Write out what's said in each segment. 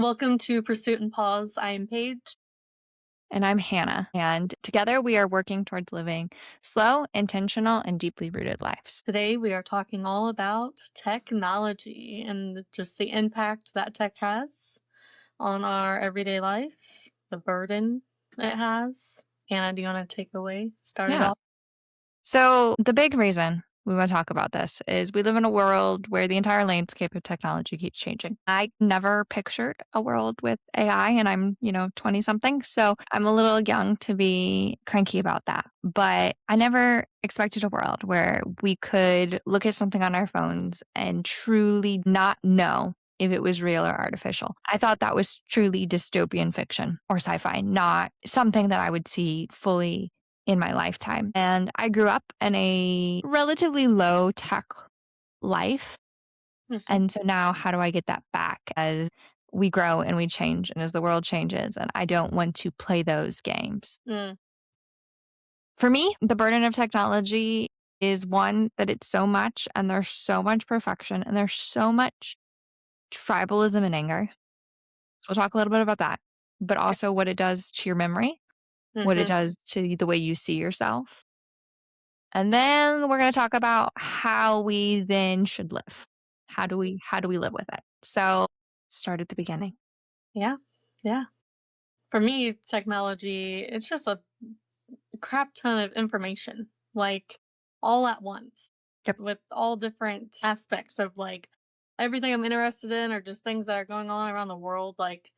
Welcome to Pursuit and Pause. I am Paige. And I'm Hannah. And together we are working towards living slow, intentional, and deeply rooted lives. Today we are talking all about technology and just the impact that tech has on our everyday life, the burden it has. Hannah, do you want to start it Yeah. off? So, the big reason we want to talk about this is we live in a world where the entire landscape of technology keeps changing. I never pictured a world with AI, and I'm, 20 something. So, I'm a little young to be cranky about that. But I never expected a world where we could look at something on our phones and truly not know if it was real or artificial. I thought that was truly dystopian fiction or sci fi, not something that I would see fully in my lifetime. And I grew up in a relatively low tech life. Mhm. And so now, how do I get that back as we grow and we change and as the world changes? And I don't want to play those games. Mm. For me, the burden of technology is one that it's so much and there's so much perfection and there's so much tribalism and anger. So we'll talk a little bit about that, but also what it does to your memory, what it Mhm. does to the way you see yourself. And then we're going to talk about how we then should live. How do we live with it? So start at the beginning. Yeah. Yeah. For me, technology, it's just a crap ton of information, like all at once, Yep. with all different aspects of like everything I'm interested in or just things that are going on around the world. Like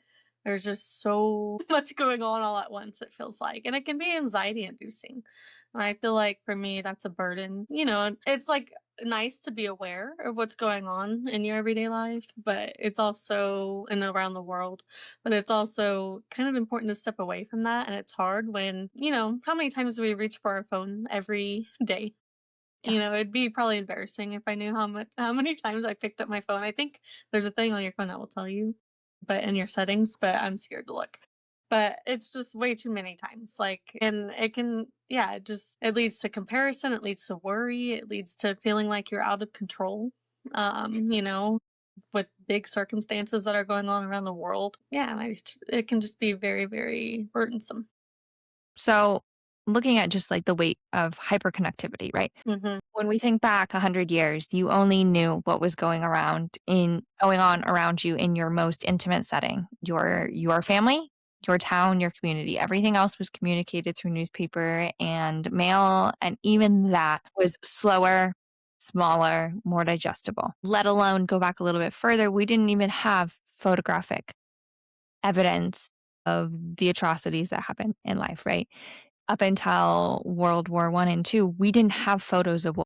there's just so much going on all at once, it feels like. And it can be anxiety inducing. And I feel like for me, that's a burden. It's like nice to be aware of what's going on in your everyday life, but it's also and around the world, but it's also kind of important to step away from that. And it's hard when, how many times do we reach for our phone every day? Yeah. It'd be probably embarrassing if I knew how many times I picked up my phone. I think there's a thing on your phone that will tell you, but in your settings, but I'm scared to look. But it's just way too many times. Like, and it can, yeah, it leads to comparison. It leads to worry. It leads to feeling like you're out of control. Um, you know, with big circumstances that are going on around the world. Yeah, and it can just be very, very burdensome. So looking at just like the weight of hyperconnectivity, right? Hmm. When we think back 100 years, you only knew what was going on around you in your most intimate setting, your family, your town, your community. Everything else was communicated through newspaper and mail, and even that was slower, smaller, more digestible. Let alone go back a little bit further, we didn't even have photographic evidence of the atrocities that happen in life, right? Up until World War One and Two, we didn't have photos of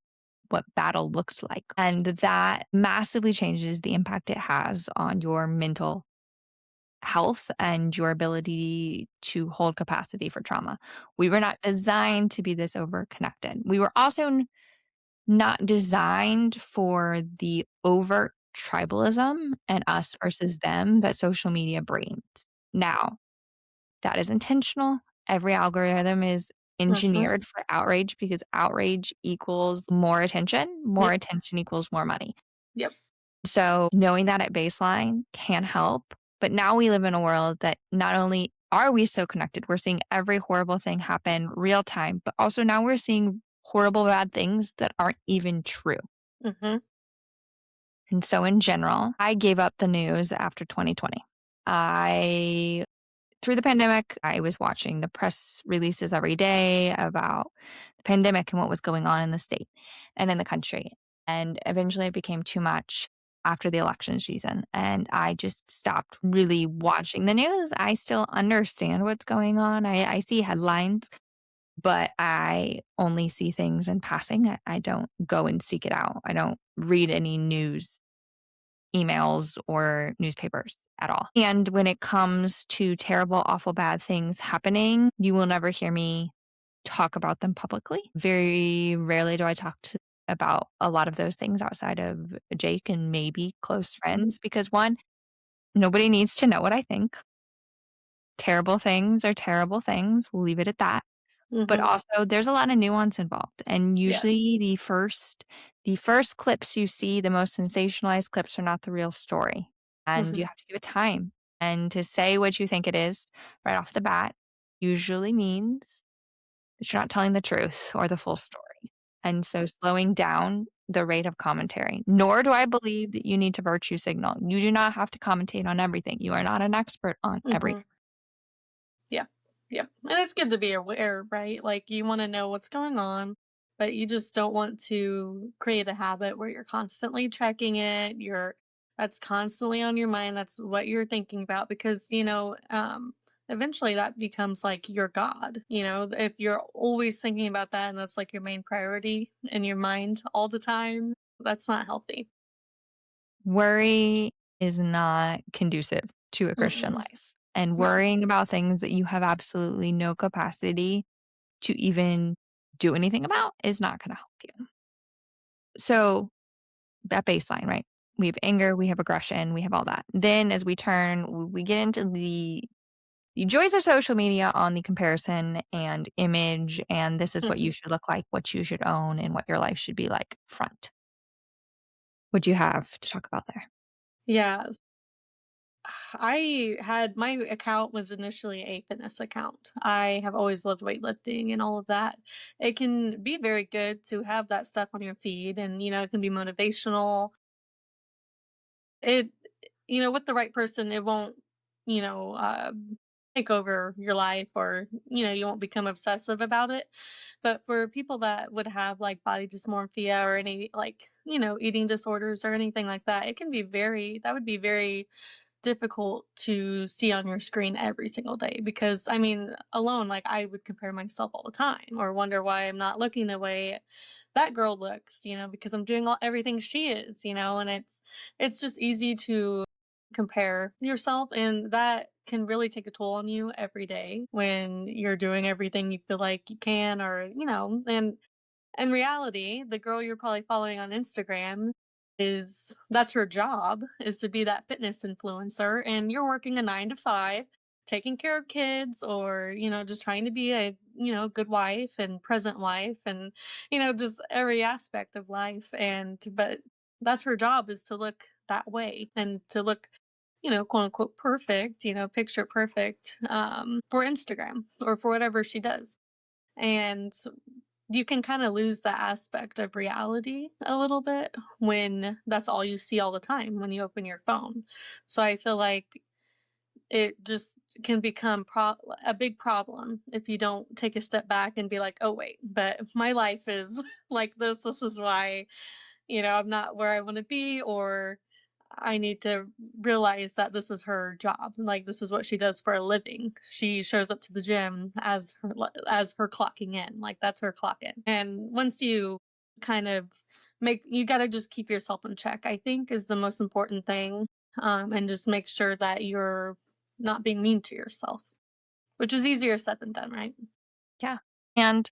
what battle looked like. And that massively changes the impact it has on your mental health and your ability to hold capacity for trauma. We were not designed to be this overconnected. We were also not designed for the overt tribalism and us versus them that social media brings. Now, that is intentional. Every algorithm is Hmm. engineered for outrage because outrage equals more Yep. attention equals more money. Yep. So knowing that at baseline can help. But now we live in a world that not only are we so connected, we're seeing every horrible thing happen real time, but also now we're seeing horrible, bad things that aren't even true. Hmm. And so in general, I gave up the news after 2020. I Through the pandemic, I was watching the press releases every day about the pandemic and what was going on in the state and in the country. And eventually it became too much after the election season. And I just stopped really watching the news. I still understand what's going on. I see headlines, but I only see things in passing. I don't go and seek it out. I don't read any news emails or newspapers at all. And when it comes to terrible, awful, bad things happening, you will never hear me talk about them publicly. Very rarely do I about a lot of those things outside of Jake and maybe close friends because one, nobody needs to know what I think. Terrible things are terrible things. We'll leave it at that. But Hmm. also there's a lot of nuance involved, and Yes. usually the first clips you see, the most sensationalized clips are not the real story, and you Hmm. have to give it time. And to say what you think it is right off the bat usually means that you're not telling the truth or the full story. And so slowing down the rate of commentary. Nor do I believe that you need to virtue signal. You do not have to commentate on everything. You are not an expert on everything. Mhm. Yeah. Yeah. And it's good to be aware, right? Like you want to know what's going on, but you just don't want to create a habit where you're constantly checking it. That's constantly on your mind. That's what you're thinking about because, eventually that becomes like your God. If you're always thinking about that and that's like your main priority in your mind all the time, that's not healthy. Worry is not conducive to a Christian Mm-mm. life. And No. worrying about things that you have absolutely no capacity to even do anything about is not going to help you. So, that baseline, right? We have anger, we have aggression, we have all that. Then, as we turn, we get into the joys of social media on the comparison and image, and this is what you Mhm. should look like, what you should own, and what your life should be like front. What do you have to talk about there? Yeah. My account was initially a fitness account. I have always loved weightlifting and all of that. It can be very good to have that stuff on your feed and it can be motivational. It with the right person it won't, you know, uh take over your life or you won't become obsessive about it. But for people that would have like body dysmorphia or any like, eating disorders or anything like that, that would be very difficult to see on your screen every single day because I mean, alone, like I would compare myself all the time or wonder why I'm not looking the way that girl looks, because I'm doing everything she is, and it's just easy to compare yourself and that can really take a toll on you every day when you're doing everything you feel like you can or and in reality, the girl you're probably following on Instagram that's her job is to be that fitness influencer and you're working a 9 to 5, taking care of kids or, just trying to be a, good wife and present wife and, just every aspect of life but that's her job is to look that way and to look quote unquote perfect, picture perfect for Instagram or for whatever she does. And you can kind of lose the aspect of reality a little bit when that's all you see all the time when you open your phone. So I feel like it just can become a big problem if you don't take a step back and be like, oh, wait, but my life is like this. This is why, I'm not where I want to be, or I need to realize that this is her job. Like this is what she does for a living. She shows up to the gym as her clocking in. Like that's her clock in. And once you kind of you got to just keep yourself in check. I think is the most important thing. And just make sure that you're not being mean to yourself, which is easier said than done, right? Yeah. And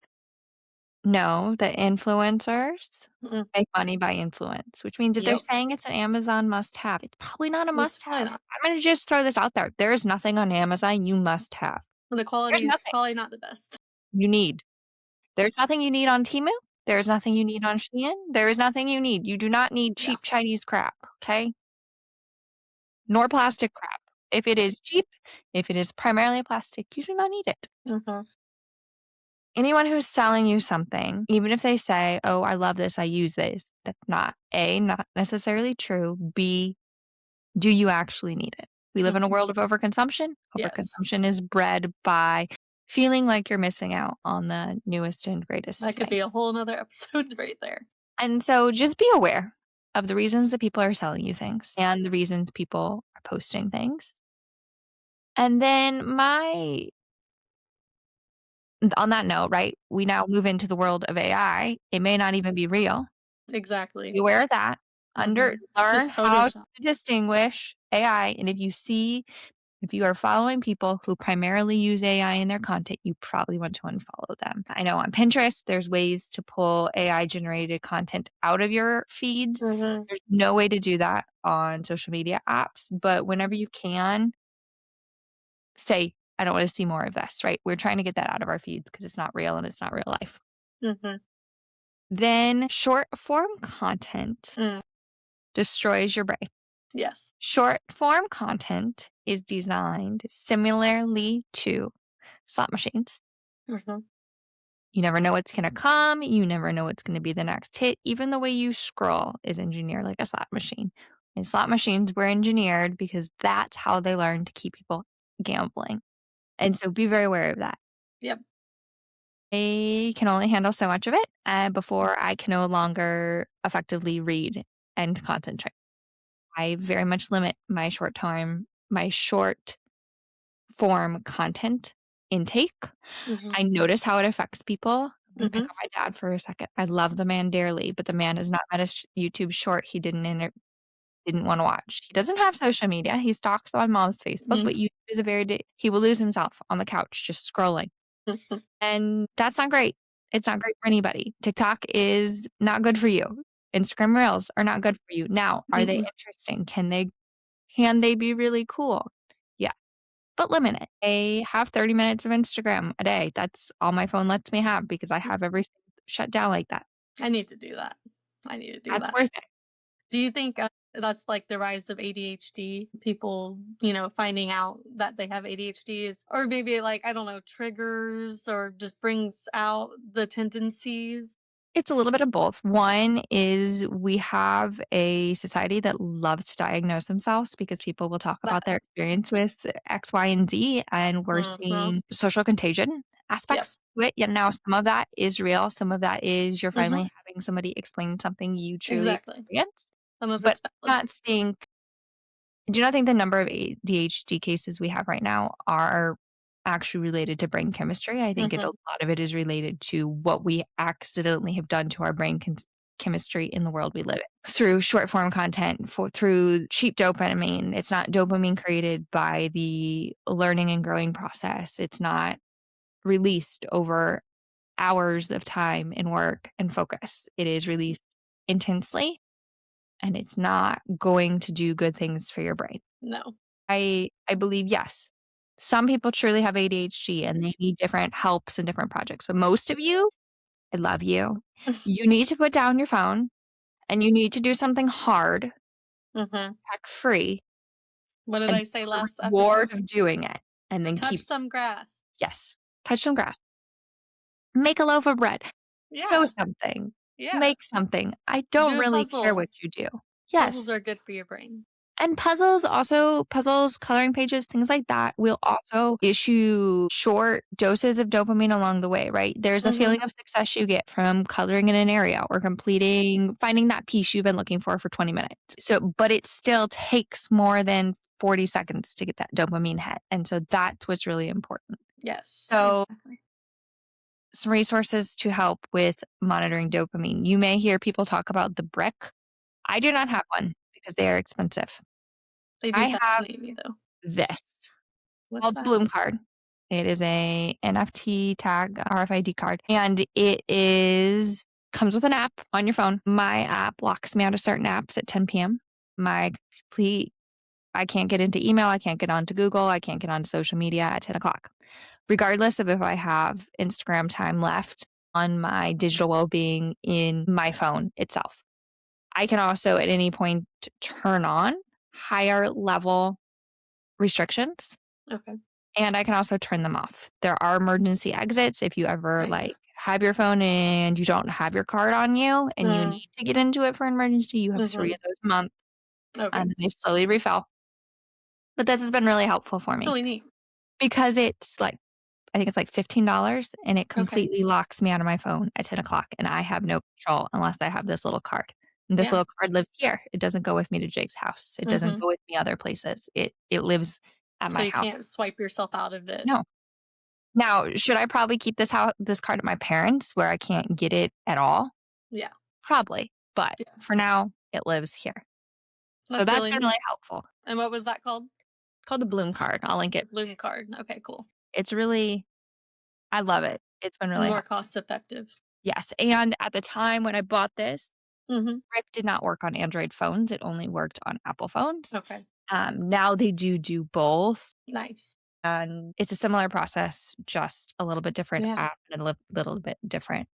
no, the influencers Mm, make money by influence, which means if they're yep. saying it's an Amazon must have, it's probably not a It's must probably have. not. I'm gonna just throw this out there. There is nothing on Amazon you must have. The There's quality is nothing probably not the best. you need. There's nothing you need on Temu. There's nothing you need on Shein. There is nothing you need. You do not need Yeah. cheap Chinese crap, okay? Nor plastic crap. If it is cheap, if it is primarily plastic, you do not need it. Hmm. Anyone who's selling you something, even if they say, "Oh, I love this, I use this," that's not A, not necessarily true. B, do you actually need it? We live in a Hmm. world of overconsumption. Yes. Overconsumption is bred by feeling like you're missing out on the newest and greatest That could thing. be a whole nother episode right there. And so just be aware of the reasons that people are selling you things and the reasons people are posting things. And then on that note, right, we now move into the world of AI. It may not even be real. Exactly. Be aware of that. Mhm. Learn Just how to Photoshop. distinguish AI, and if you are following people who primarily use AI in their content, you probably want to unfollow them. I know on Pinterest, there's ways to pull AI generated content out of your feeds. Mhm. There's no way to do that on social media apps, but whenever you can, say, I don't want to see more of this, right? We're trying to get that out of our feeds because it's not real and it's not real life. Mhm. Then short form content Mm. destroys your brain. Yes. Short form content is designed similarly to slot machines. Mhm. You never know what's going to come. You never know what's going to be the next hit. Even the way you scroll is engineered like a slot machine. And slot machines were engineered because that's how they learn to keep people gambling. And so be very aware of that. Yep. I can only handle so much of it before I can no longer effectively read and concentrate. I very much limit my short form content intake. Mhm. I notice how it affects people. I'm gonna pick Mhm. on my dad for a second. I love the man dearly, but the man has not met a YouTube short he didn't wanna watch. He doesn't have social media. He stalks my mom's Facebook, Mhm. but YouTube is a very he will lose himself on the couch just scrolling, and that's not great. It's not great for anybody. TikTok is not good for you. Instagram Reels are not good for you. Now, are they Mm-mm. interesting? Can they be really cool? Yeah, but limit it. I have 30 minutes of Instagram a day. That's all my phone lets me have because I have everything shut down like that. I need to do that. I need to do That's that. worth it. Do you think, that's, like, the rise of ADHD? People, finding out that they have ADHD is or maybe, like, I don't know, triggers or just brings out the tendencies? It's a little bit of both. One is we have a society that loves to diagnose themselves because people will talk about That their experience with X, Y, and Z, and we're Mhm. seeing social contagion Yep. aspects to it. Yeah, now some of that is real. Some of that is you're Mhm. finally having somebody explain something you truly Exactly. experienced. Some of But it's valid. not think do not think the number of ADHD cases we have right now are actually related to brain chemistry. I think a Mhm. lot of it is related to what we accidentally have done to our brain chemistry in the world we live in through short form content, through cheap dopamine. It's not dopamine created by the learning and growing process. It's not released over hours of time in work and focus. It is released intensely and it's not going to do good things for your brain. No. I believe, yes. Some people truly have ADHD and they need different helps and different projects, but most of you, I love you. You need to put down your phone and you need to do something hard, Mhm. tech free, What did and I say feel last the reward episode? of doing it, and then Touch keep some grass. yes, touch some grass. Make a loaf of bread. Sew Yeah. something. Yeah. Make something. I don't Do a really care puzzle. what you do. Puzzles Yes. are good for your brain. And puzzles, coloring pages, things like that will also issue short doses of dopamine along the way, right? There's a Mhm. feeling of success you get from coloring in an area or finding that piece you've been looking for 20 minutes. So, but it still takes more than 40 seconds to get that dopamine hit. And so that's what's really important. Yes, So, exactly. some resources to help with monitoring dopamine. You may hear people talk about the brick. I do not have one because they are expensive. They do I have fascinate me, though. this What's called the that? Bloom card. It is a NFT tag RFID card, and it is comes with an app on your phone. My app locks me out of certain apps at 10 PM. My complete I can't get into email, I can't get onto Google, I can't get onto social media at 10 o'clock, regardless of if I have Instagram time left on my digital well-being in my phone itself. I can also at any point turn on higher level restrictions Okay. and I can also turn them off. There are emergency exits if you ever, Nice. have your phone and you don't have your card on you and you Mm. need to get into it for an emergency, you have 3 Mhm. of those a month, Okay. and they slowly refill. But this has been really helpful for It's me really neat. because I think it's like $15 and it Okay. completely locks me out of my phone at 10 o'clock, and I have no control unless I have this little card. And this Yeah. little card lives here. It doesn't go with me to Jake's house. It doesn't Mhm. go with me other places. It lives at So my you house. can't swipe yourself out of it. No. Now, should I probably keep this card at my parents' where I can't get it at all? Yeah. Probably, but Yeah. for now, it lives here. So That's that's really been really neat. helpful. And what was that called? It's called the Bloom card. I'll link The it. Bloom card. Okay, cool. It's really I love it. It's been really More helpful. cost effective. Yes, and at the time when I bought this, Mhm. Rick did not work on Android phones. It only worked on Apple phones. Okay. Now they do both, Nice. and it's a similar process, just a little bit different Yeah. app and a little bit different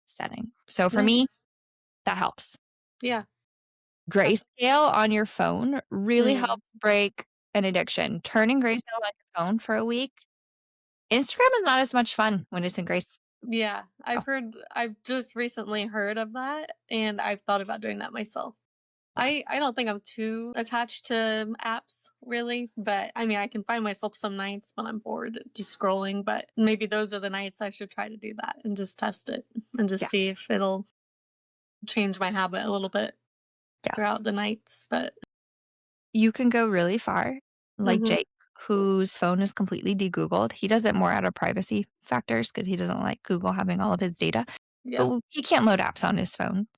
setting. So for me, Nice. that helps. Yeah. Grayscale on your phone really Mm, helps break an addiction. Turning grayscale on your phone for a week. Instagram is not as much fun when it's in grayscale. yeah, I've just recently heard of that, and I've thought about doing that myself. Yeah, I don't think I'm too attached to apps really, but I mean, I can find myself some nights when I'm bored just scrolling, but maybe those are the nights I should try to do that and just test it and just yeah, see if it'll change my habit a little bit yeah. throughout the nights, but You can go really far, like mhm. Jake, whose phone is completely de-Googled. He does it more out of privacy factors because he doesn't like Google having all of his data, Yep. but he can't load apps on his phone.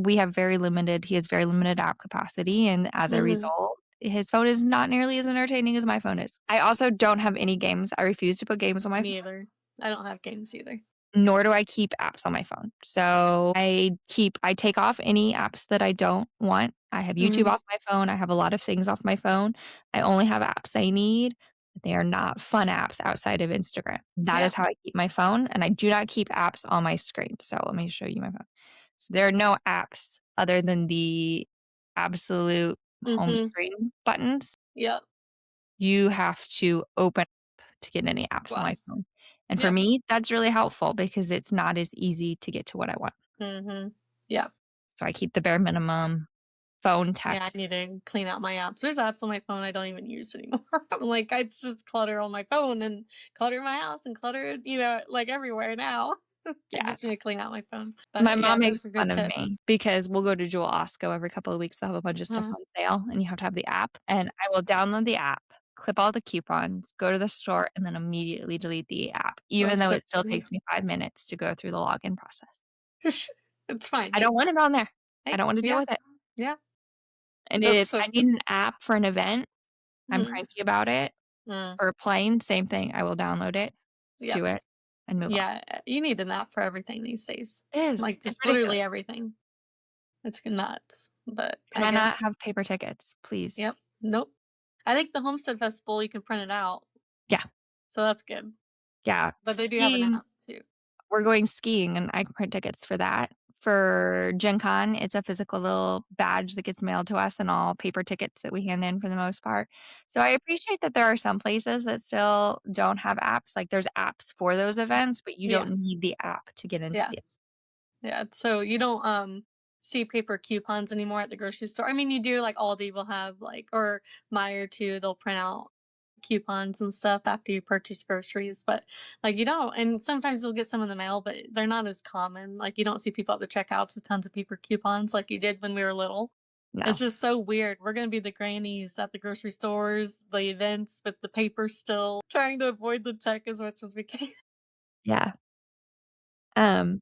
He has very limited app capacity, and as a Mhm. result, his phone is not nearly as entertaining as my phone is. I also don't have any games. I refuse to put games on my phone, Me either. I don't have games either. nor do I keep apps on my phone. So I take off any apps that I don't want. I have YouTube Mhm. off my phone. I have a lot of things off my phone. I only have apps I need. They are not fun apps outside of Instagram. That Yeah. is how I keep my phone, and I do not keep apps on my screen. So let me show you my phone. So there are no apps other than the absolute home Mhm. screen buttons. Yep. You have to open up to get any apps on Wow. my phone. And for Yep. me, that's really helpful because it's not as easy to get to what I want. Mhm. Yep. So I keep the bare minimum, phone, Yeah, I text. need to clean out my apps. There's apps on my phone I don't even use anymore. I'm like, I just clutter on my phone and clutter my house and clutter it, like everywhere now. I Yeah. just need to clean out my phone. My But yeah, mom makes those are fun good of tips. me because we'll go to Jewel Osco every couple of weeks. They'll have a bunch of stuff Mhm. on sale, and you have to have the app. And I will download the app, clip all the coupons, go to the store, and then immediately delete the app, even That's though so it still funny. takes me 5 minutes to go through the login process. It's fine. I don't Hey, want it on there. I hey, don't wanna deal yeah, with it. yeah. And That's if so I need funny. an app for an event, I'm Mm, cranky about it. mm, For playing, same thing. I will download it, yep. do it, and move on. Yeah, you need an app for everything these days. It is. Like It's just ridiculous. literally everything. It's nuts. But Can I I not guess, have paper tickets, please? yep. Nope. I think the Homestead Festival you can print it out, Yeah, so that's good. yeah. But they do have an Skiing, app too. we're going skiing, and I can print tickets for that. For Gen Con, it's a physical little badge that gets mailed to us and all paper tickets that we hand in for the most part. So I appreciate that there are some places that still don't have apps. Like, there's apps for those events, but you Yeah, don't need the app to get into yeah, the. yeah. So you don't see paper coupons anymore at the grocery store. I mean, you do like Aldi will have like or Meijer too. They'll print out coupons and stuff after you purchase groceries, but like you don't. And sometimes you'll get some in the mail, but they're not as common. Like you don't see people at the checkouts with tons of paper coupons like you did when we were little. It's No. just so weird. We're gonna be the grannies at the grocery stores, the events with the paper still, trying to avoid the tech as much as we can. Yeah. Um,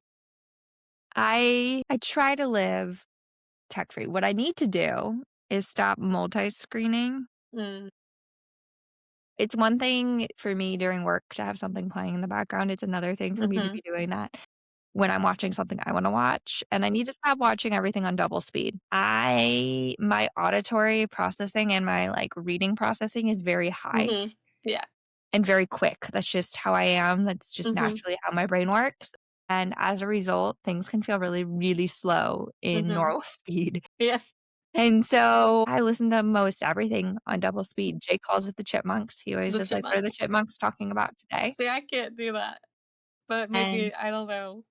I try to live tech-free. What I need to do is stop multi-screening. Mm, It's one thing for me during work to have something playing in the background, it's another thing for me to mhm, be doing that when I'm watching something I wanna watch, and I need to stop watching everything on double speed. I my auditory processing and my, like, reading processing is very high mhm. Yeah. and very quick. That's just how I am, that's just Mhm, naturally how my brain works, and as a result, things can feel really, really slow in mhm. normal speed. Yeah, And so I listen to most everything on double speed. Jake calls it the chipmunks. He always the is like, "What are chipmunk. the chipmunks talking about today?" See, I can't do that, but And maybe I don't know.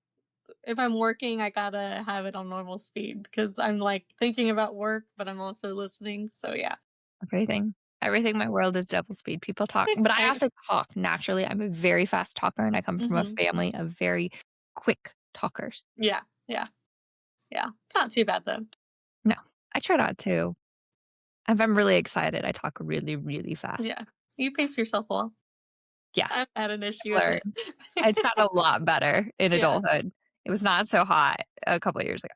If I'm working, I gotta have it on normal speed because I'm, like, thinking about work, but I'm also listening, so yeah. everything everything in my world is double speed. People talk but I I also talk naturally. I'm a very fast talker, and I come from a Mhm. family of very quick talkers. Yeah, yeah, yeah. It's not too bad, though. No, I try not to. If I'm really excited, I talk really, really fast. Yeah. You pace yourself well. Yeah, I've had an issue I've with learned. it. It's gotten a lot better in Yeah. adulthood. It was not so hot a couple of years ago.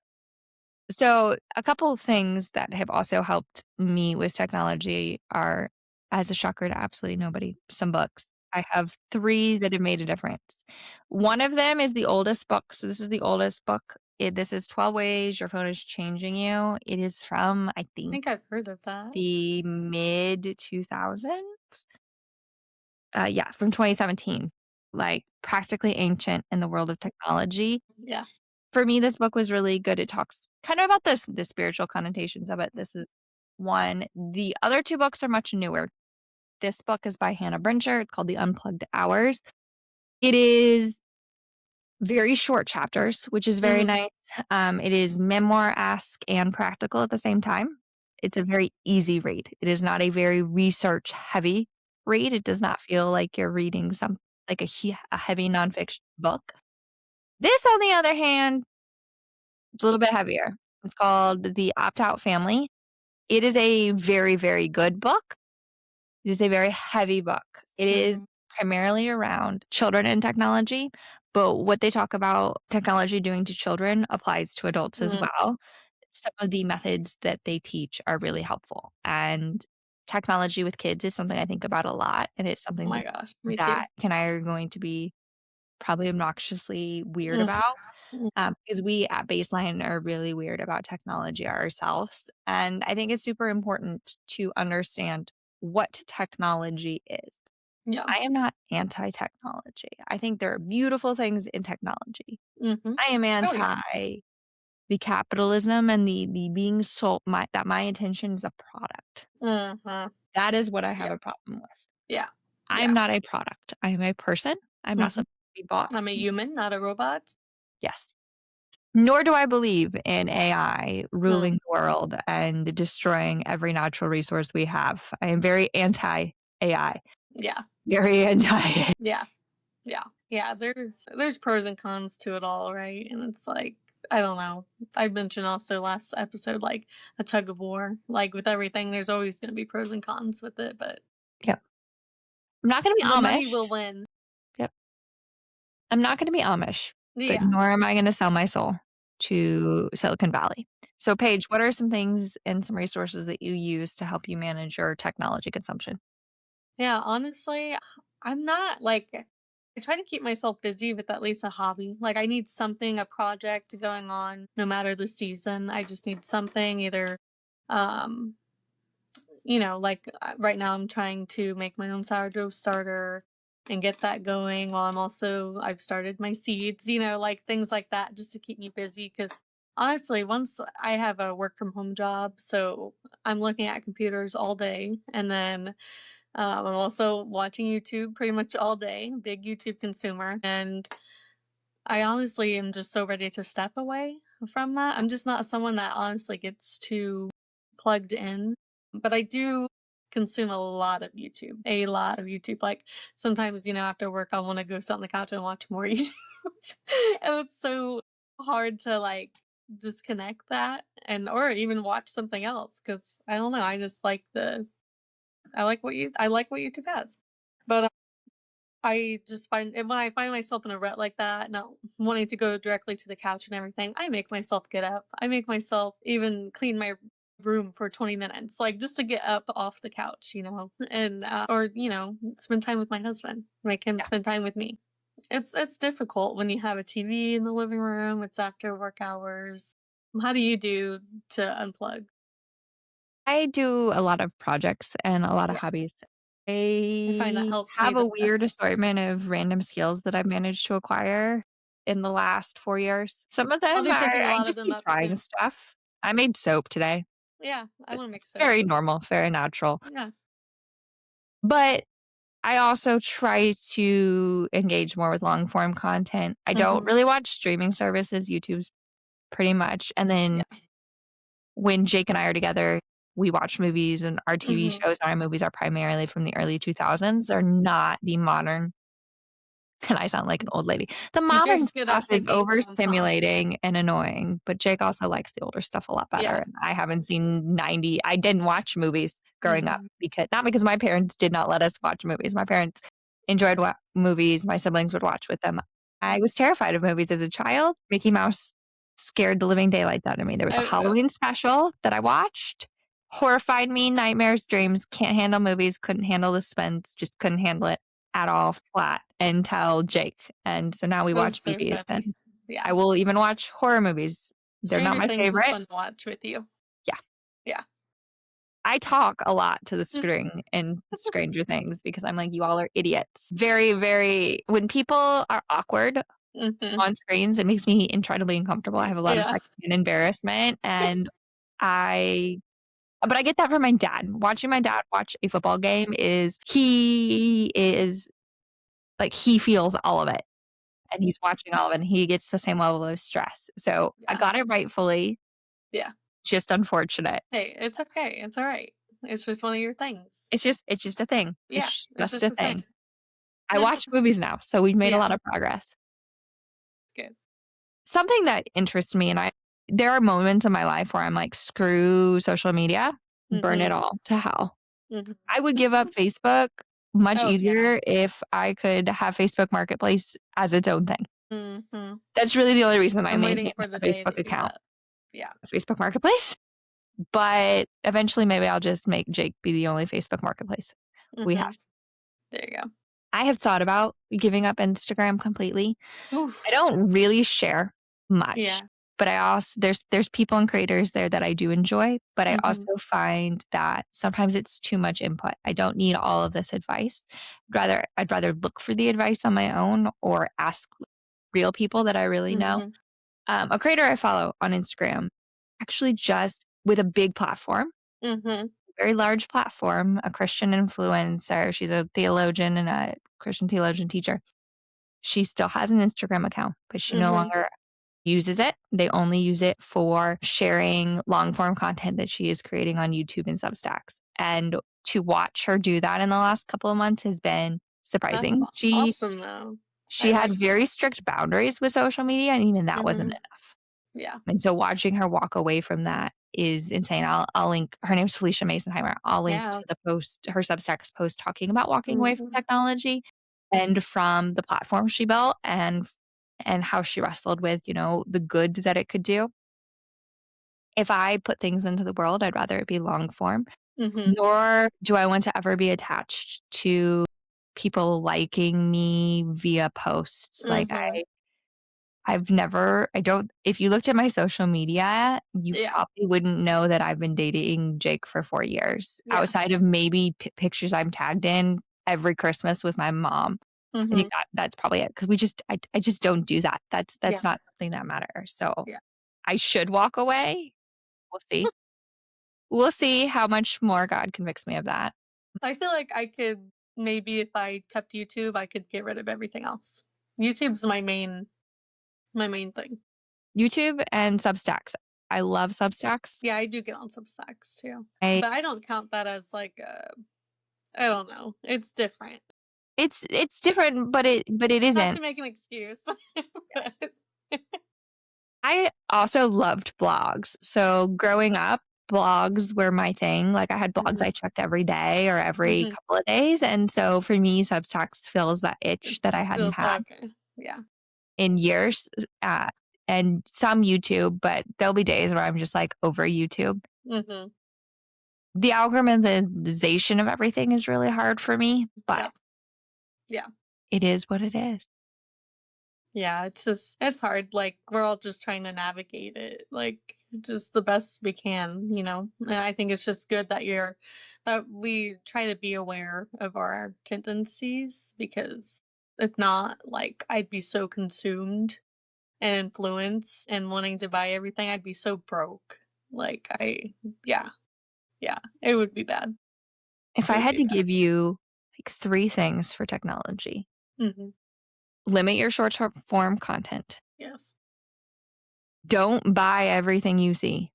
So, a couple of things that have also helped me with technology are, as a shocker to absolutely nobody, some books. I have 3 that have made a difference. One of them is the oldest book. So, this is the oldest book. This is 12 Ways Your Phone is Changing You. It is from, I I think think, I've heard of that. the mid 2000s. Yeah, from 2017. Like, practically ancient in the world of technology. Yeah. For me, this book was really good. It talks kind of about the spiritual connotations of it. This is one. The other 2 books are much newer. This book is by Hannah Brincher. It's called The Unplugged Hours. It is very short chapters, which is very Mhm. nice. It is memoir-esque and practical at the same time. It's a very easy read. It is not a very research-heavy read. It does not feel like you're reading like a heavy nonfiction book. This, on the other hand, it's a little bit heavier. It's called The Opt-Out Family. It is a very, very good book. It is a very heavy book. It is Mhm. primarily around children and technology, but what they talk about technology doing to children applies to adults as Mm. well. Some of the methods that they teach are really helpful, and technology with kids is something I think about a lot, and it's Oh something my gosh, me that too. and I are going to be probably obnoxiously weird Mm. about, Mm. because we at baseline are really weird about technology ourselves. And I think it's super important to understand what technology is. Yeah. I am not anti technology. I think there are beautiful things in technology. Mhm. I am Oh, yeah. anti the capitalism and the being sold that my attention is a product. Mhm. That is what I have Yep. a problem with. Yeah. I am Yeah. not a product. I am a person. I'm not Mhm. something to be bought. I'm a human, not a robot. Yes. Nor do I believe in AI ruling Mm. the world and destroying every natural resource we have. I am very anti AI, Yeah. very anti. Yeah. Yeah. Yeah. There's pros and cons to it all, right? And it's like, I don't know. I mentioned also last episode, like a tug of war. Like with everything, there's always gonna be pros and cons with it, but Yep. I'm not going to be the money Amish. will win. Yep. I'm not going to be Amish, but Yeah. nor am I going to sell my soul to Silicon Valley. So, Paige, what are some things and some resources that you use to help you manage your technology consumption? Yeah, honestly, I'm not like I try to keep myself busy with at least a hobby. Like I need something, a project going on no matter the season. I just need something either um like right now I'm trying to make my own sourdough starter and get that going while I've started my seeds, like things like that just to keep me busy cuz honestly, once I have a work from home job, so I'm looking at computers all day and then I'm also watching YouTube pretty much all day, big YouTube consumer, and I honestly am just so ready to step away from that. I'm just not someone that honestly gets too plugged in, but I do consume a lot of YouTube. Like sometimes, after work, I want to go sit on the couch and watch more YouTube. And it's so hard to like disconnect that and or even watch something else because I don't know. I like what YouTube has. But I just find and when I find myself in a rut like that, not wanting to go directly to the couch and everything, I make myself get up. I make myself even clean my room for 20 minutes, like just to get up off the couch, and or spend time with my husband, make him Yeah. spend time with me. It's difficult when you have a TV in the living room. It's after work hours. How do you do to unplug? I do a lot of projects and a lot of Yeah, hobbies. I find that I helps me have the a weird best. assortment of random skills that I've managed to acquire in the last 4 years. Some of I'll them be are picking a I lot of just them keep up trying soon. stuff. I made soap today. Yeah, I want to make It's soap. very normal, very natural. Yeah. But I also try to engage more with long form content. I don't Mhm. really watch streaming services, YouTube's pretty much. And then Yeah. when Jake and I are together, we watch movies and our TV Mhm. shows and our movies are primarily from the early 2000s. They're not the modern and I sound like an old lady. The modern Jake's good stuff at is picking rom-com. overstimulating and annoying, but Jake also likes the older stuff a lot better, Yeah. and I haven't seen 90 I didn't watch movies growing up Mhm. because not because my parents did not let us watch movies. My parents enjoyed movies, my siblings would watch with them. I was terrified of movies as a child. Mickey Mouse scared the living daylights out of me. There was a I Halloween special that I watched, horrified me, nightmares, dreams, can't handle movies, couldn't handle the suspense, just couldn't handle it at all flat until Jake, and so now we watch That's so movies, funny. and I Yeah. will even watch horror movies. They're not Stranger my Things was favorite. fun to watch with you. Yeah. Yeah. I talk a lot to the string in Stranger Things because I'm like, "You all are idiots." Very, very when people are awkward Mhm. on screens. It makes me incredibly uncomfortable. I have a lot of Yeah. secondhand embarrassment, and I but I get that from my dad. Watching my dad watch a football game he is like, he feels all of it, and he's watching all of it, and he gets the same level of stress. So, I Yeah. got it rightfully, Yeah. just unfortunate. Hey, it's okay. It's alright. It's just one of your things. It's just a thing. Yeah, It's it's just just a a thing. thing. I watch movies now, so we've made a Yeah, lot of progress. good. Something that interests me, and I there are moments in my life where I'm like, "Screw social media, burn it Mhm, all to hell." mhm. I would give up Facebook much Oh, yeah. easier if I could have Facebook Marketplace as its own thing. Mhm. That's really the only reason I I'm waiting maintain for the a day to Facebook do account, that. Yeah. Facebook Marketplace, but eventually maybe I'll just make Jake be the only Facebook Marketplace we have. Mhm. There you go. I have thought about giving up Instagram completely. I Oof. don't really share much, Yeah. but I also there's people and creators there that I do enjoy, but I Mhm. also find that sometimes it's too much input. I don't need all of this advice. I'd rather look for the advice on my own or ask real people that I really know. Mhm. A creator I follow on Instagram, actually just with a big platform, Mhm. very large platform, a Christian influencer. She's a theologian and a Christian theologian teacher. She still has an Instagram account, but she no Mhm. longer uses it. They only use it for sharing long form content that she is creating on YouTube and Substacks. And to watch her do that in the last couple of months has been That's surprising. She awesome, though. I she like had very strict boundaries with social media, and even that wasn't Mhm. enough. Yeah. And so watching her walk away from that is insane. I'll link her name's Phylicia Masonheimer. I'll link Yeah. to the post, her Substacks post talking about walking away from Mhm. technology and from the platform she built and how she wrestled with, the good that it could do. If I put things into the world, I'd rather it be long form. Mhm. Nor do I want to ever be attached to people liking me via posts. Like Mhm. I don't if you looked at my social media, you Yeah. probably wouldn't know that I've been dating Jake for 4 years, Yeah. outside of maybe pictures I'm tagged in every Christmas with my mom. I think Mhm. that's probably it, 'cause I just don't do that. That's Yeah. not something that matters, so Yeah. I should walk away. We'll see. We'll see how much more God convicts me of that. I feel like I could maybe if I kept YouTube, I could get rid of everything else. YouTube's my main thing. YouTube and Substacks. I love Substacks. Yeah, I do get on Substacks too, I but I don't count that as like I don't know. It's different. it's different, but it Not isn't. to make an excuse, but Yes. I also loved blogs. So growing up, blogs were my thing. Like I had blogs Mhm. I checked every day or every Mhm. couple of days. And so for me, Substacks fills that It itch that I hadn't feels had okay. Yeah. in years. And some YouTube, but there'll be days where I'm just like over YouTube. Mhm. The algorithmization of everything is really hard for me, but Yep. Yeah. it is what it is. Yeah, it's hard. Like we're all just trying to navigate it like just the best we can. And I think it's just good that we try to be aware of our tendencies because if not, like I'd be so consumed and influenced and wanting to buy everything, I'd be so broke. Like yeah, yeah, it would be bad. If It I would had be to bad. give you like three things for technology, Mhm. limit your short form content. Yes. Don't buy everything you see.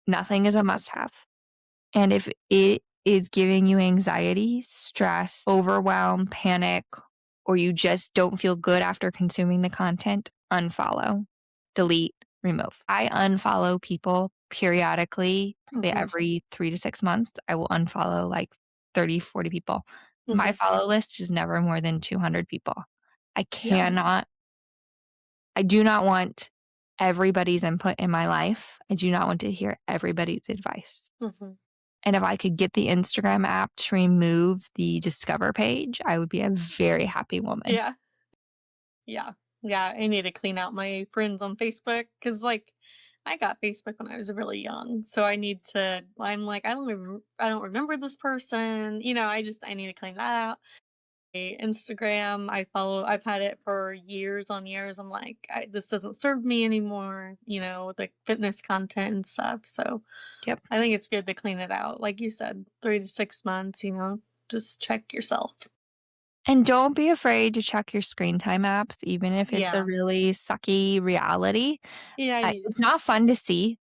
Nothing is a must have. And if it is giving you anxiety, stress, overwhelm, panic, or you just don't feel good after consuming the content, unfollow, delete, remove. I unfollow people periodically, probably Mhm. every 3 to 6 months. I will unfollow like 30, 40 people. My Mhm. follow list is never more than 200 people. I Yeah. cannot I do not want everybody's input in my life. I do not want to hear everybody's advice. Mhm. And if I could get the Instagram app to remove the discover page, I would be a very happy woman. Yeah. Yeah. Yeah, I need to clean out my friends on Facebook because, like, I got Facebook when I was really young, so I'm like, I don't remember this person. I need to clean that out. Instagram. I've had it for years on years. I'm like, this doesn't serve me anymore, with the fitness content and stuff. So Yep. I think it's good to clean it out. Like you said, 3 to 6 months, just check yourself. And don't be afraid to check your screen time apps, even if it's a Yeah. really sucky reality. Yeah, I need It's not fun to see.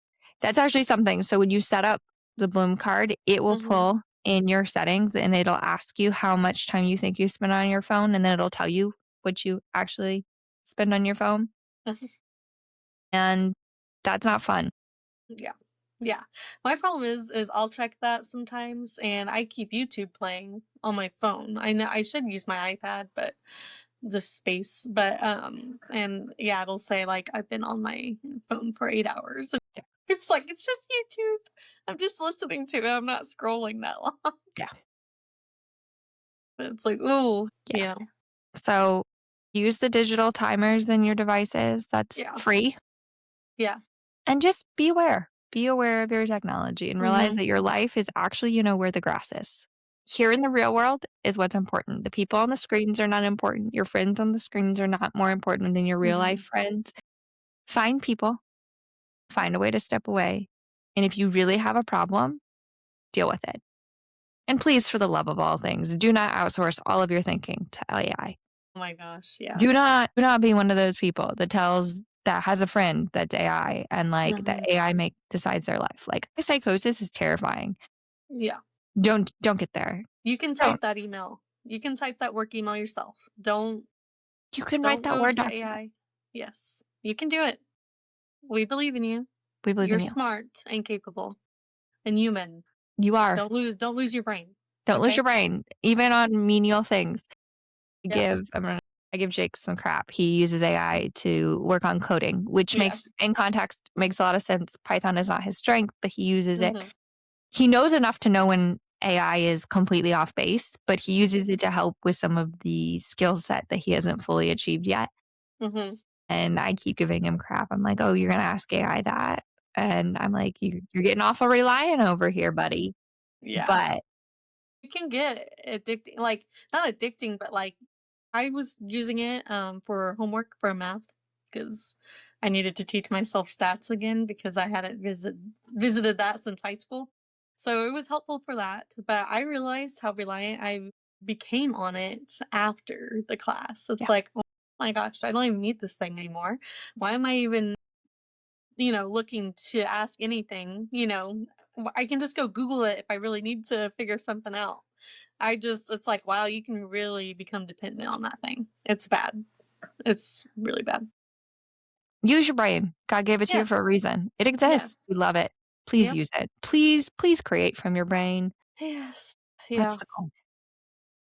That's actually something. So when you set up the Bloom card, it will Mhm. pull in your settings and it'll ask you how much time you think you spend on your phone, and then it'll tell you what you actually spend on your phone. And that's not fun. Yeah. Yeah. My problem is I'll check that sometimes and I keep YouTube playing on my phone. I know I should use my iPad, but the space. But and yeah, it'll say like I've been on my phone for 8 hours. Yeah. It's like it's just YouTube. I'm just listening to it. I'm not scrolling that long. Yeah. But it's like, oh Yeah. yeah. So use the digital timers in your devices. That's Yeah. free. Yeah. And just be aware. Be aware of your technology and realize Mhm. that your life is actually, where the grass is. Here in the real world is what's important. The people on the screens are not important. Your friends on the screens are not more important than your real life Mhm. friends. Find people, find a way to step away. And if you really have a problem, deal with it. And please, for the love of all things, do not outsource all of your thinking to AI. Oh my gosh, yeah. Do not be one of those people that has a friend that's AI and like that Mhm. AI make decides their life. Like psychosis is terrifying. Yeah. Don't get there. You can Don't. type that email. You can type that work email yourself. Don't You can write don't that go Word to document. AI. Yes. You can do it. We believe in you. We believe You're in you. smart and capable and human. You are. Don't lose your brain. Don't lose Okay? your brain, even on menial things. Yep. I give Jake some crap. He uses AI to work on coding, which Yeah. makes in context makes a lot of sense. Python is not his strength, but he uses it. Mhm. He knows enough to know when AI is completely off base, but he uses it to help with some of the skill set that he hasn't fully achieved yet. Mhm. And I keep giving him crap. I'm like, "Oh, you're gonna ask AI that?" And I'm like, You're getting awful reliant over here, buddy." Yeah. But It can get addicting. Like not addicting, but like I was using it for homework for math because I needed to teach myself stats again because I hadn't visited that since high school. So it was helpful for that. But I realized how reliant I became on it after the class. It's yeah, like, oh my gosh, I don't even need this thing anymore. Why am I even, looking to ask anything? I can just go Google it if I really need to figure something out. It's like, wow, you can really become dependent on that thing. It's bad. It's really bad. use your brain. God gave it to you for a Yes. reason. It exists. Yes. We love it. Please Yep. use it. Please create from your brain. Yes. That's Yeah. the goal.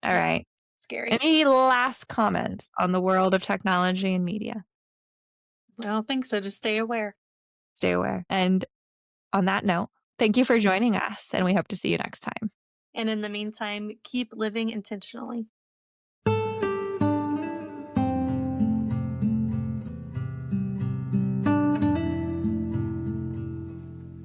All Yeah. right. Scary. Any last comments on the world of technology and media? I don't think so. Just stay aware. Stay aware. And on that note, thank you for Mhm. joining us, and we hope to see you next time. And in the meantime, keep living intentionally.